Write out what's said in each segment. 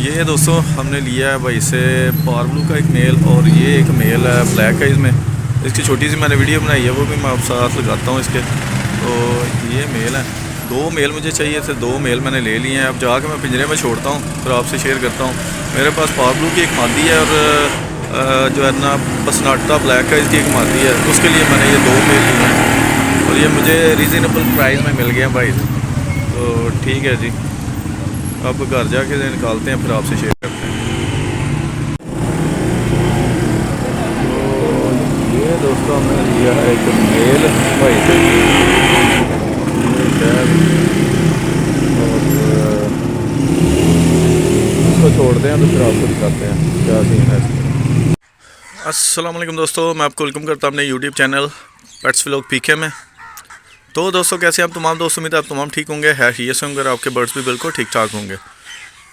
ये दोस्तों हमने लिया है भाई से पावर ब्लू का एक मेल, और ये एक मेल है ब्लैक है। इसमें इसकी छोटी सी मैंने वीडियो बनाई है, वो भी मैं आप साथ लगाता हूँ इसके। तो ये मेल है, 2 मेल मुझे चाहिए थे, 2 मेल मैंने ले लिए हैं। अब जाके मैं पिंजरे में छोड़ता हूँ फिर आपसे शेयर करता हूँ। मेरे पास पावर ब्लू की एक मादी है और जो है ना पसनाटा ब्लैक है, इसकी एक मादी है। उसके लिए मैंने ये 2 मेल लिए हैं और ये मुझे रीज़नेबल प्राइस में मिल गया भाई। तो ठीक है जी, अब घर जाके निकालते हैं फिर आपसे शेयर करते हैं। तो ये दोस्तों हमने लिया है एक मेल भाई से, और इसको छोड़ते हैं तो फिर आपको दिखाते हैं क्या सीन है इसमें। अस्सलाम वालेकुम दोस्तों, मैं आपको वेलकम करता हूँ अपने यूट्यूब चैनल पेट्स व्लॉग पीके में। तो दोस्तों कैसे आप तमाम दोस्तों, उम्मीद है आप तमाम ठीक होंगे, है ये से होंगे, आपके बर्ड्स भी बिल्कुल ठीक ठाक होंगे।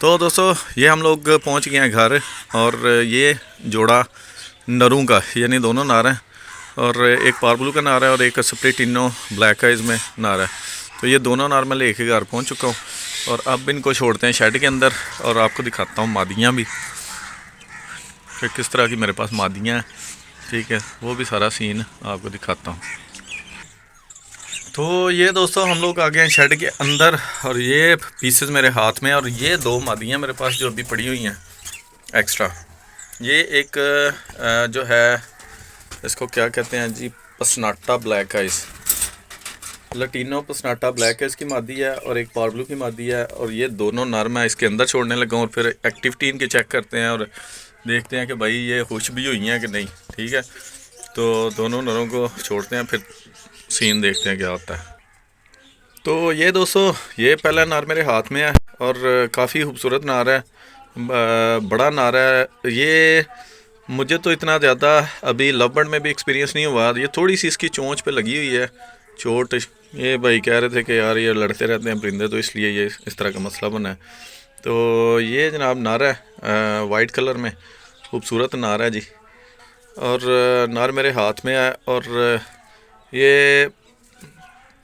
तो दोस्तों ये हम लोग पहुंच गए हैं घर, और ये जोड़ा नरों का, यानी दोनों नार हैं, और एक पावर ब्लू का नार है और एक स्प्लिटिनो ब्लैक का इसमें नार है। तो ये दोनों नार मैं लेके घर पहुंच चुका हूं, और अब इनको छोड़ते हैं शेड के अंदर, और आपको दिखाता हूं मादियाँ भी कि किस तरह की मेरे पास मादियाँ हैं। ठीक है, वो भी सारा सीन आपको दिखाता हूँ। तो ये दोस्तों हम लोग आ गए हैं शेड के अंदर, और ये पीसेस मेरे हाथ में, और ये 2 मादियाँ मेरे पास जो अभी पड़ी हुई हैं एक्स्ट्रा। ये एक जो है इसको क्या कहते हैं जी, पसनाटा ब्लैक आइस, लटीनो पसनाटा ब्लैक आइस की मादी है, और एक पावर ब्लू की मादी है। और ये दोनों नर मैं इसके अंदर छोड़ने लगा हूँ, और फिर एक्टिविटी इनके चेक करते हैं और देखते हैं कि भाई ये खुश भी हुई हैं कि नहीं। ठीक है, तो दोनों नरों को छोड़ते हैं, फिर सीन देखते हैं क्या होता है। तो ये दोस्तों ये पहला नार मेरे हाथ में है, और काफ़ी खूबसूरत नार है, बड़ा नार है ये। मुझे तो इतना ज़्यादा अभी लव बर्ड में भी एक्सपीरियंस नहीं हुआ। ये थोड़ी सी इसकी चोंच पे लगी हुई है चोट। ये भाई कह रहे थे कि यार ये लड़ते रहते हैं परिंदे, तो इसलिए ये इस तरह का मसला बना है। तो ये जनाब नार है वाइट कलर में, खूबसूरत नार है जी, और नार मेरे हाथ में है। और ये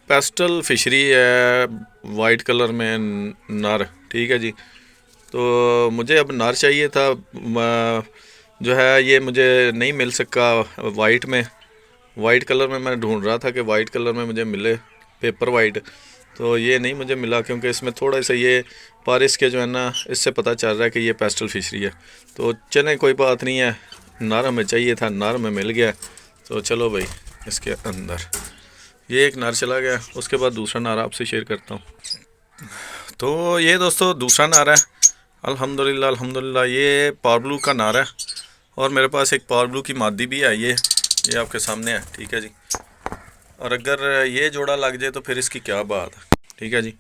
पेस्टल फिशरी है वाइट कलर में नार। ठीक है जी, तो मुझे अब नार चाहिए था, जो है ये मुझे नहीं मिल सका वाइट में। वाइट कलर में मैं ढूंढ रहा था कि वाइट कलर में मुझे मिले पेपर वाइट, तो ये नहीं मुझे मिला, क्योंकि इसमें थोड़ा सा ये पारिस के जो है ना, इससे पता चल रहा है कि ये पेस्टल फिशरी है। तो चलें कोई बात नहीं है, नार हमें चाहिए था, नार हमें मिल गया। तो चलो भाई इसके अंदर ये एक नार चला गया, उसके बाद दूसरा नार आपसे शेयर करता हूँ। तो ये दोस्तों दूसरा नार है, अल्हम्दुलिल्लाह अल्हम्दुलिल्लाह, ये पावर ब्लू का नार है, और मेरे पास एक पावर ब्लू की मादी भी है, ये आपके सामने है। ठीक है जी, और अगर ये जोड़ा लग जाए तो फिर इसकी क्या बात है। ठीक है जी,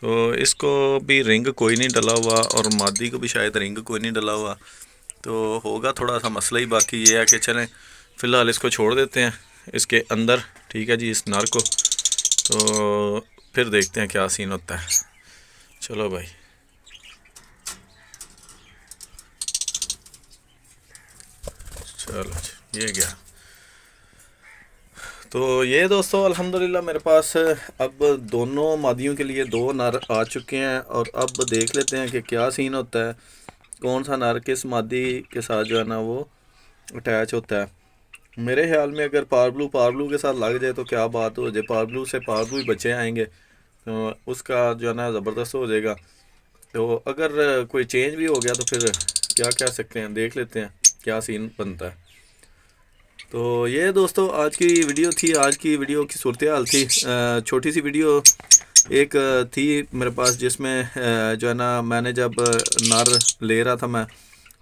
तो इसको भी रिंग कोई नहीं डला हुआ, और मादी को भी शायद रिंग कोई नहीं डला हुआ, तो होगा थोड़ा सा मसला ही। बाकी ये है कि चलें फ़िलहाल इसको छोड़ देते हैं इसके अंदर। ठीक है जी, इस नार को, तो फिर देखते हैं क्या सीन होता है। चलो भाई, चलो ये गया। तो ये दोस्तों अल्हम्दुलिल्लाह मेरे पास अब दोनों मादियों के लिए 2 नर आ चुके हैं, और अब देख लेते हैं कि क्या सीन होता है, कौन सा नर किस मादी के साथ जो है ना वो अटैच होता है। मेरे ख्याल में अगर पावर ब्लू के साथ लग जाए तो क्या बात हो जाए, पावर ब्लू से पावर ब्लू ही बच्चे आएंगे, तो उसका जो है ना ज़बरदस्त हो जाएगा। तो अगर कोई चेंज भी हो गया तो फिर क्या कह सकते हैं, देख लेते हैं क्या सीन बनता है। तो ये दोस्तों आज की वीडियो थी, आज की वीडियो की सूरत हाल थी। छोटी सी वीडियो एक थी मेरे पास, जिसमें जो है ना मैंने जब नार ले रहा था मैं,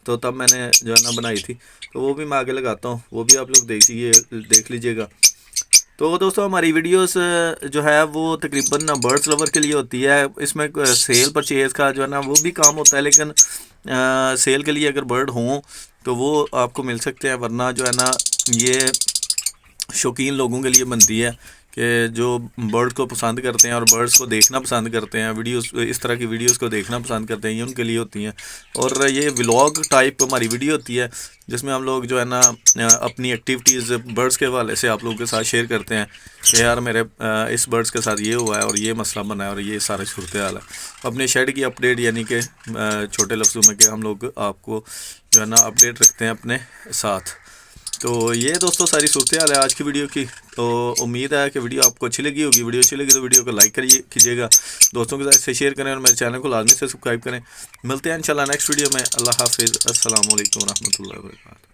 तो तब मैंने जो है ना बनाई थी, तो वो भी मैं आगे लगाता हूँ, वो भी आप लोग देख लीजिएगा। तो दोस्तों हमारी वीडियोस जो है वो तकरीबन ना बर्ड्स लवर के लिए होती है, इसमें सेल परचेज़ का जो है ना वो भी काम होता है, लेकिन सेल के लिए अगर बर्ड हों तो वो आपको मिल सकते हैं, वरना जो है ना ये शौकीन लोगों के लिए बनती है, कि जो बर्ड को पसंद करते हैं और बर्ड्स को देखना पसंद करते हैं, वीडियोस इस तरह की वीडियोस को देखना पसंद करते हैं, ये उनके लिए होती हैं। और ये व्लॉग टाइप हमारी वीडियो होती है जिसमें हम लोग जो है ना अपनी एक्टिविटीज़ बर्ड्स के हवाले से आप लोगों के साथ शेयर करते हैं कि यार मेरे इस बर्ड्स के साथ ये हुआ है और ये मसला बना है और ये सारी सूरत हाल है। अपने शेड की अपडेट यानी कि छोटे लफ्ज़ों में कि हम लोग आपको जो है ना अपडेट रखते हैं अपने साथ। तो ये दोस्तों सारी सूरत हाल है आज की वीडियो की। तो उम्मीद है कि वीडियो आपको अच्छी लगी होगी। वीडियो अच्छी लगी तो वीडियो को लाइक कीजिएगा, दोस्तों के साथ शेयर करें और मेरे चैनल को लाजमी से सब्सक्राइब करें। मिलते हैं इंशाल्लाह नेक्स्ट वीडियो में। अल्लाह हाफिज़। अस्सलाम वालेकुम रहमतुल्लाहि व बरकातहू।